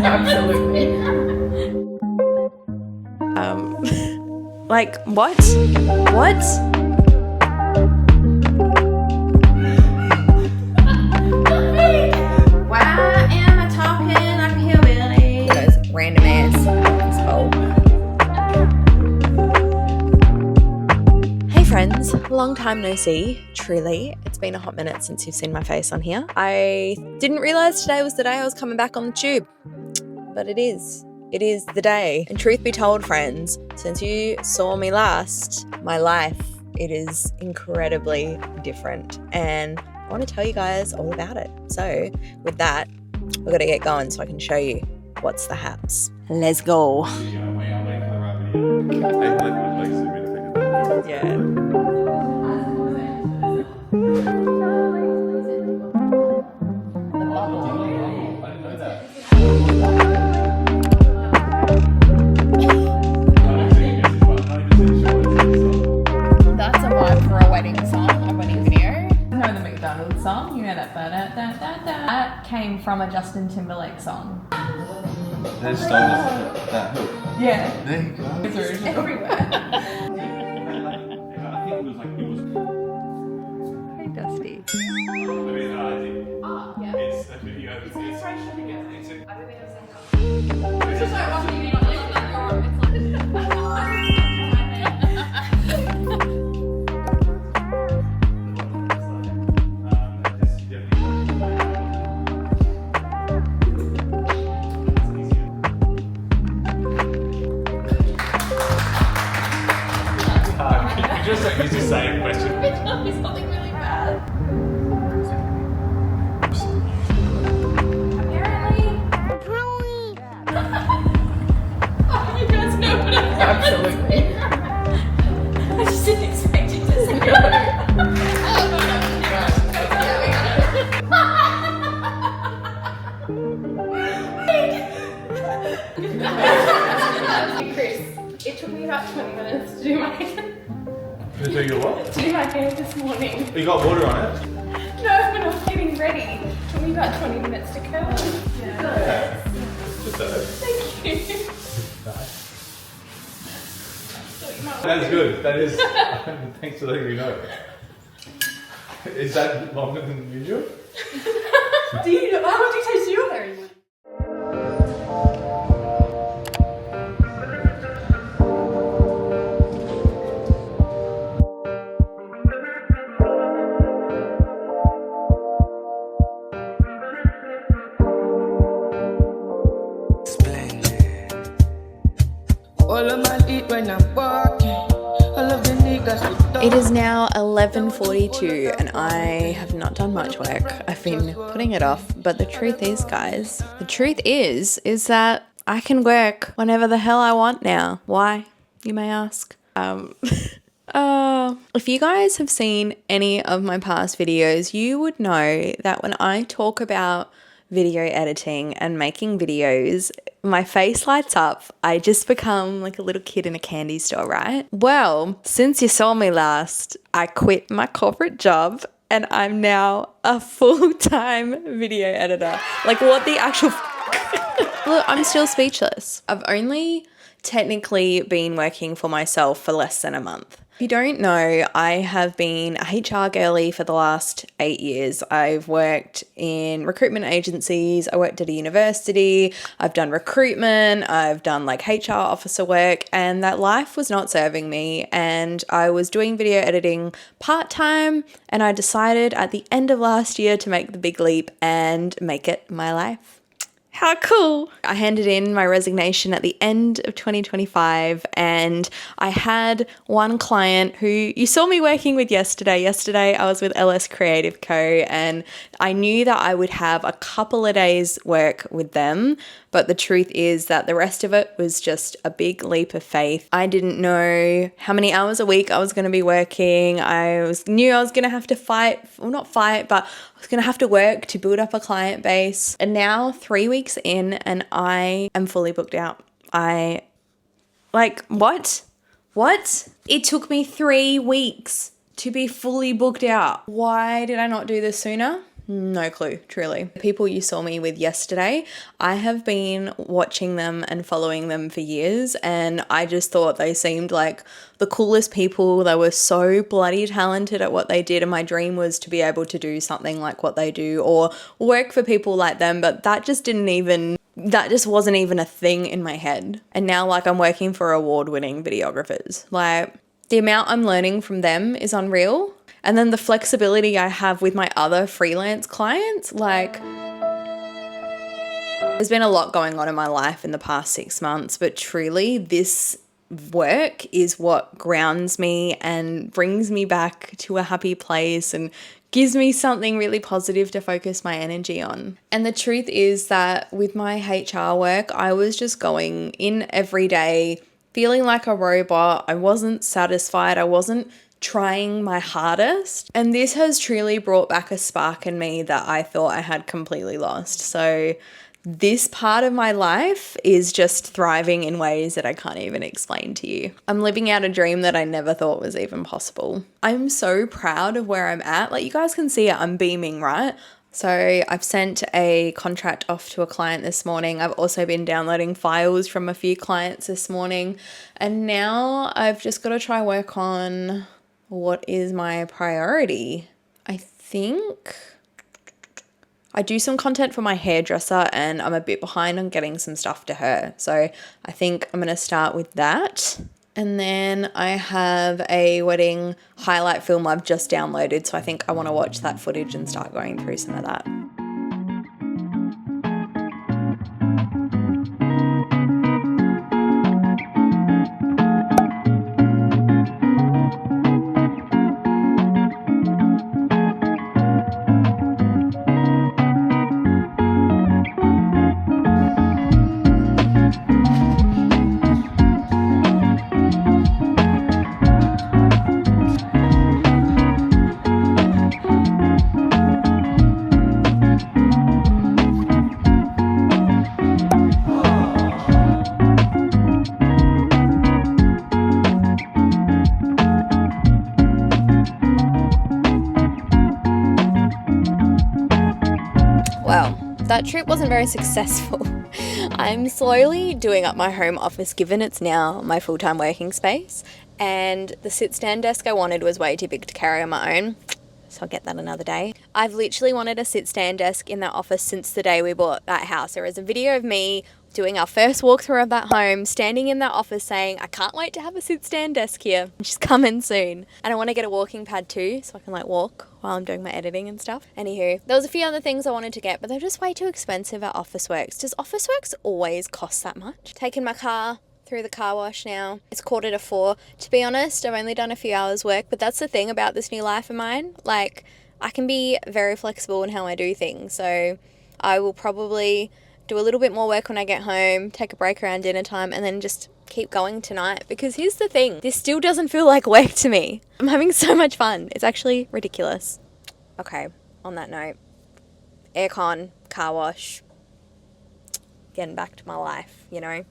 Absolutely. Like, what? What? Why am I talking like a hillbilly? Those random ass hole. Hey friends, long time no see, truly. It's been a hot minute since you've seen my face on here. I didn't realise today was the day I was coming back on the tube, but it is. It is the day. And truth be told, friends, since you saw me last, my life, it is incredibly different. And I want to tell you guys all about it. So with that, we're going to get going so I can show you what's the haps. Let's go. Yeah. Song, you know that came from a Justin Timberlake song. They stole that hook. Yeah. There you go. It's everywhere. Hey, Dusty. Just don't use the same question. Tell me something really bad. Apparently. Oh, you guys know what I'm Absolutely. I just didn't expect it to say no. Chris, it took me about 20 minutes to do my hair. To do your what? To do my hair this morning. You got water on it? No, when I was getting ready, it took me about 20 minutes to curl. Yeah. Just that. Thank you. That is good. That is. Thanks for letting me know. Is that longer than usual? How would you taste your hair anyway? It is now 11:42 and I have not done much work. I've been putting it off, but the truth is, guys, is that I can work whenever the hell I want now. Why, you may ask? If you guys have seen any of my past videos, you would know that when I talk about video editing and making videos, my face lights up. I just become like a little kid in a candy store, right? Well, since you saw me last, I quit my corporate job and I'm now a full-time video editor. Like, what the actual Look, I'm still speechless. I've only technically been working for myself for less than a month. If you don't know, I have been a HR girly for the last 8 years. I've worked in recruitment agencies. I worked at a university. I've done recruitment. I've done like HR officer work, and that life was not serving me. And I was doing video editing part-time, and I decided at the end of last year to make the big leap and make it my life. How cool. I handed in my resignation at the end of 2025 and I had one client who you saw me working with yesterday. Yesterday I was with LS Creative Co. and I knew that I would have a couple of days work with them, but the truth is that the rest of it was just a big leap of faith. I didn't know how many hours a week I was going to be working. Knew I was going to have to I was going to have to work to build up a client base. And now 3 weeks in and I am fully booked out. What? It took me 3 weeks to be fully booked out. Why did I not do this sooner? No clue, truly. The people you saw me with yesterday, I have been watching them and following them for years, and I just thought they seemed like the coolest people. They were so bloody talented at what they did, and my dream was to be able to do something like what they do or work for people like them, but that just wasn't even a thing in my head. And now like I'm working for award-winning videographers. Like the amount I'm learning from them is unreal. And then the flexibility I have with my other freelance clients, like there's been a lot going on in my life in the past 6 months, but truly this work is what grounds me and brings me back to a happy place and gives me something really positive to focus my energy on. And the truth is that with my HR work, I was just going in every day feeling like a robot. I wasn't satisfied. I wasn't trying my hardest. And this has truly brought back a spark in me that I thought I had completely lost. So this part of my life is just thriving in ways that I can't even explain to you. I'm living out a dream that I never thought was even possible. I'm so proud of where I'm at. Like you guys can see it, I'm beaming, right? So I've sent a contract off to a client this morning. I've also been downloading files from a few clients this morning. And now I've just got to try work on what is my priority. I think I do some content for my hairdresser and I'm a bit behind on getting some stuff to her. So I think I'm going to start with that. And then I have a wedding highlight film I've just downloaded. So I think I want to watch that footage and start going through some of that. Well, that trip wasn't very successful. I'm slowly doing up my home office given it's now my full-time working space, and the sit-stand desk I wanted was way too big to carry on my own, so I'll get that another day. I've literally wanted a sit-stand desk in that office since the day we bought that house. There is a video of me doing our first walkthrough of that home, standing in that office saying, I can't wait to have a sit-stand desk here. She's coming soon. And I want to get a walking pad too, so I can like walk while I'm doing my editing and stuff. Anywho, there was a few other things I wanted to get, but they're just way too expensive at Officeworks. Does Officeworks always cost that much? Taking my car through the car wash now. It's 3:45. To be honest, I've only done a few hours work, but that's the thing about this new life of mine. Like, I can be very flexible in how I do things. So I will probably do a little bit more work when I get home, take a break around dinner time, and then just keep going tonight. Because here's the thing, this still doesn't feel like work to me. I'm having so much fun. It's actually ridiculous. Okay, on that note, aircon, car wash, getting back to my life, you know?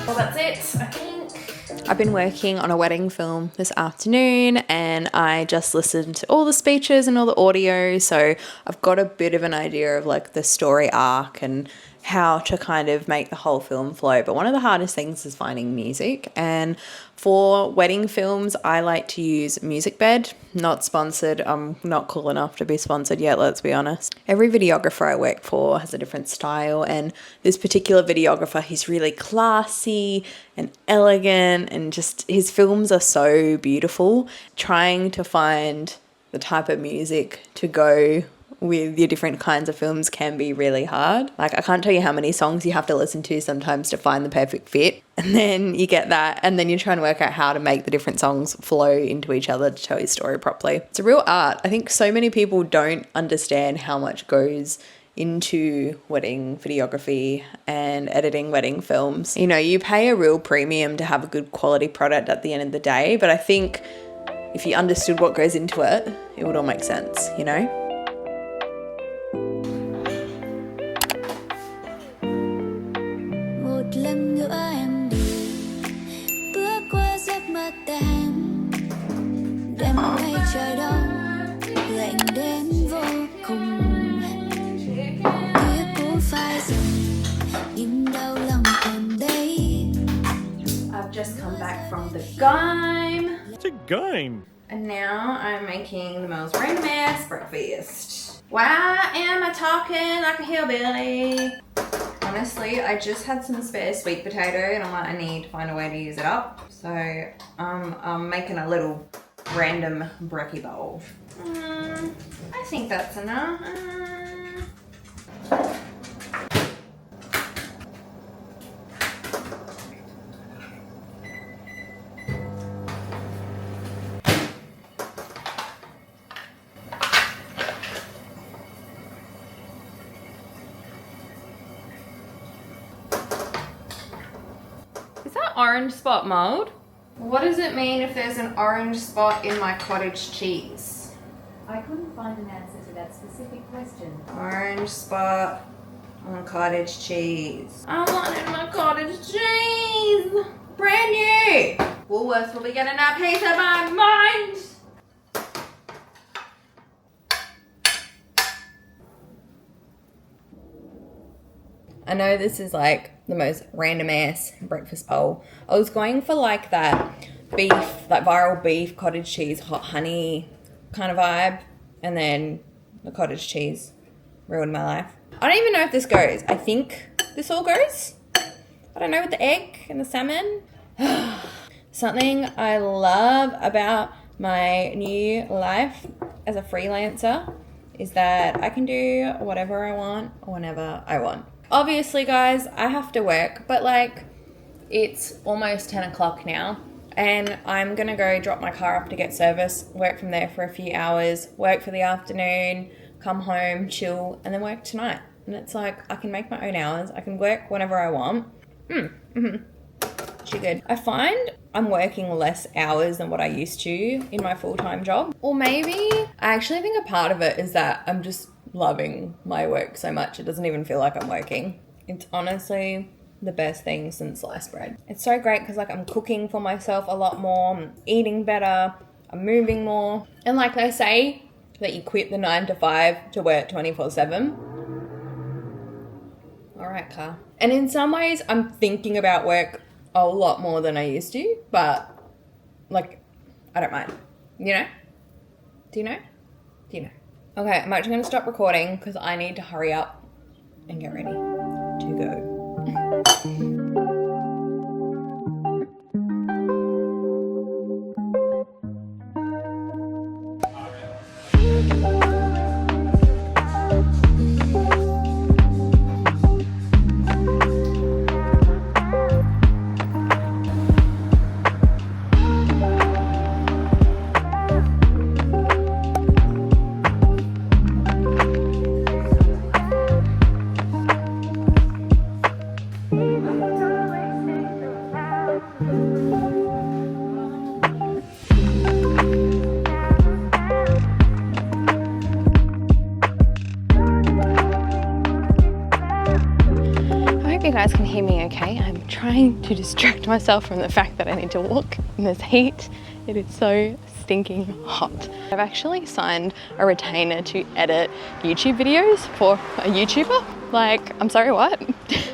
Well, that's it, I think. I've been working on a wedding film this afternoon and I just listened to all the speeches and all the audio, so I've got a bit of an idea of like the story arc and how to kind of make the whole film flow. But one of the hardest things is finding music, and for wedding films I like to use MusicBed. Not sponsored, I'm not cool enough to be sponsored yet, let's be honest. Every videographer I work for has a different style, and this particular videographer, he's really classy and elegant, and just his films are so beautiful. Trying to find the type of music to go with your different kinds of films can be really hard. Like, I can't tell you how many songs you have to listen to sometimes to find the perfect fit. And then you get that, and then you're trying to work out how to make the different songs flow into each other to tell your story properly. It's a real art. I think so many people don't understand how much goes into wedding videography and editing wedding films. You know, you pay a real premium to have a good quality product at the end of the day, but I think if you understood what goes into it, it would all make sense, you know? Một lần nữa em bước qua giấc mơ tan, đêm nay trời đông lạnh đến vô cùng. Ký ức phai dần, nhưng đau lòng còn đây. I've just come back from the game. It's a game. And now I'm making the most random ass breakfast. Why am I talking like a hillbilly? Honestly, I just had some spare sweet potato and I'm like, I need to find a way to use it up. So I'm making a little random brekkie bowl. I think that's enough. Is that orange spot mold? What does it mean if there's an orange spot in my cottage cheese? I couldn't find an answer to that specific question. Orange spot on cottage cheese. I wanted my cottage cheese! Brand new! Woolworths will be getting a piece of my mind! I know this is like the most random ass breakfast bowl. I was going for like that beef, like viral beef, cottage cheese, hot honey kind of vibe. And then the cottage cheese ruined my life. I don't even know if this goes. I think this all goes. I don't know, with the egg and the salmon. Something I love about my new life as a freelancer is that I can do whatever I want, whenever I want. Obviously, guys, I have to work, but like it's almost 10 o'clock now and I'm gonna go drop my car up to get service, work from there for a few hours, work for the afternoon, come home, chill, and then work tonight. And it's like, I can make my own hours. I can work whenever I want. Actually good. I find I'm working less hours than what I used to in my full-time job. Or maybe, I actually think a part of it is that I'm just loving my work so much it doesn't even feel like I'm working. It's honestly the best thing since sliced bread. It's so great because like I'm cooking for myself a lot more, I'm eating better, I'm moving more. And like they say that you quit the 9 to 5 to work 24/7. All right, car. And in some ways I'm thinking about work a lot more than I used to, but like I don't mind, you know? Do you know? Do you know? Okay, I'm actually going to stop recording because I need to hurry up and get ready to go. You guys can hear me okay. I'm trying to distract myself from the fact that I need to walk in this heat. It is so stinking hot. I've actually signed a retainer to edit YouTube videos for a YouTuber. Like, I'm sorry, what?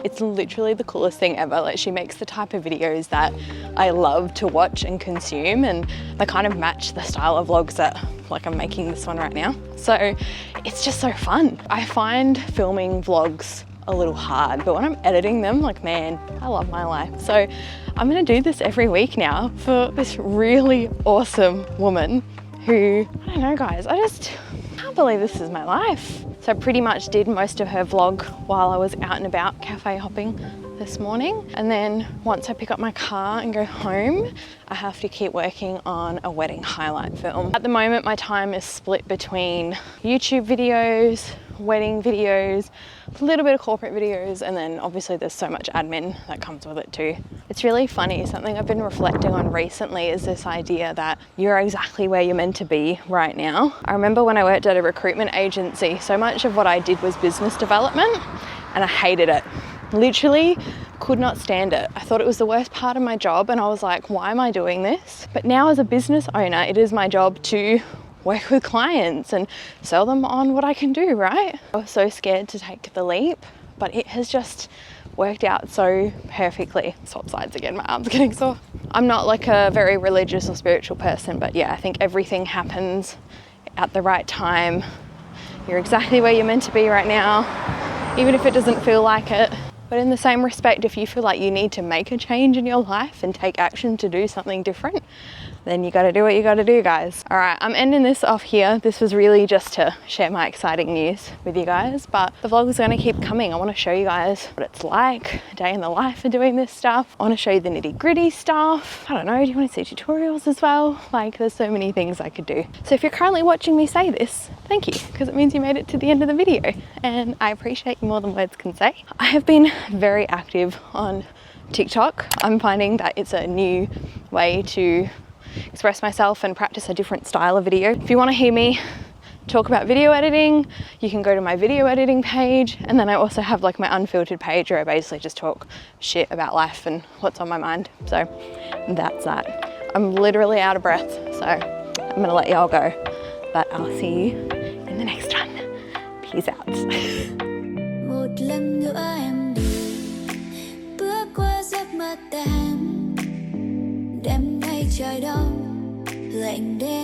It's literally the coolest thing ever. Like, she makes the type of videos that I love to watch and consume, and they kind of match the style of vlogs that, like, I'm making this one right now. So it's just so fun. I find filming vlogs a little hard, but when I'm editing them, like, man, I love my life. So I'm gonna do this every week now for this really awesome woman who, I don't know guys, I just can't believe this is my life. So I pretty much did most of her vlog while I was out and about cafe hopping this morning. And then once I pick up my car and go home, I have to keep working on a wedding highlight film. At the moment, my time is split between YouTube videos, wedding videos, a little bit of corporate videos, and then obviously there's so much admin that comes with it too. It's really funny, something I've been reflecting on recently is this idea that you're exactly where you're meant to be right now. I remember when I worked at a recruitment agency, so much of what I did was business development and I hated it. Literally could not stand it. I thought it was the worst part of my job and I was like, why am I doing this? But now as a business owner, it is my job to work with clients and sell them on what I can do, right? I was so scared to take the leap, but it has just worked out so perfectly. Swap sides again, my arm's getting sore. I'm not like a very religious or spiritual person, but yeah, I think everything happens at the right time. You're exactly where you're meant to be right now, even if it doesn't feel like it. But in the same respect, if you feel like you need to make a change in your life and take action to do something different, then you gotta do what you gotta do, guys. All right, I'm ending this off here. This was really just to share my exciting news with you guys, but the vlog is gonna keep coming. I wanna show you guys what it's like, a day in the life of doing this stuff. I wanna show you the nitty gritty stuff. I don't know, do you wanna see tutorials as well? Like, there's so many things I could do. So if you're currently watching me say this, thank you, because it means you made it to the end of the video, and I appreciate you more than words can say. I have been very active on TikTok. I'm finding that it's a new way to express myself and practice a different style of video. If you want to hear me talk about video editing, you can go to my video editing page, and then I also have like my unfiltered page where I basically just talk shit about life and what's on my mind. So that's that. I'm literally out of breath, so I'm gonna let y'all go, but I'll see you in the next one. Peace out. Một lần nữa em đi bước qua giấc mơ tan, đêm nay trời đông lạnh đến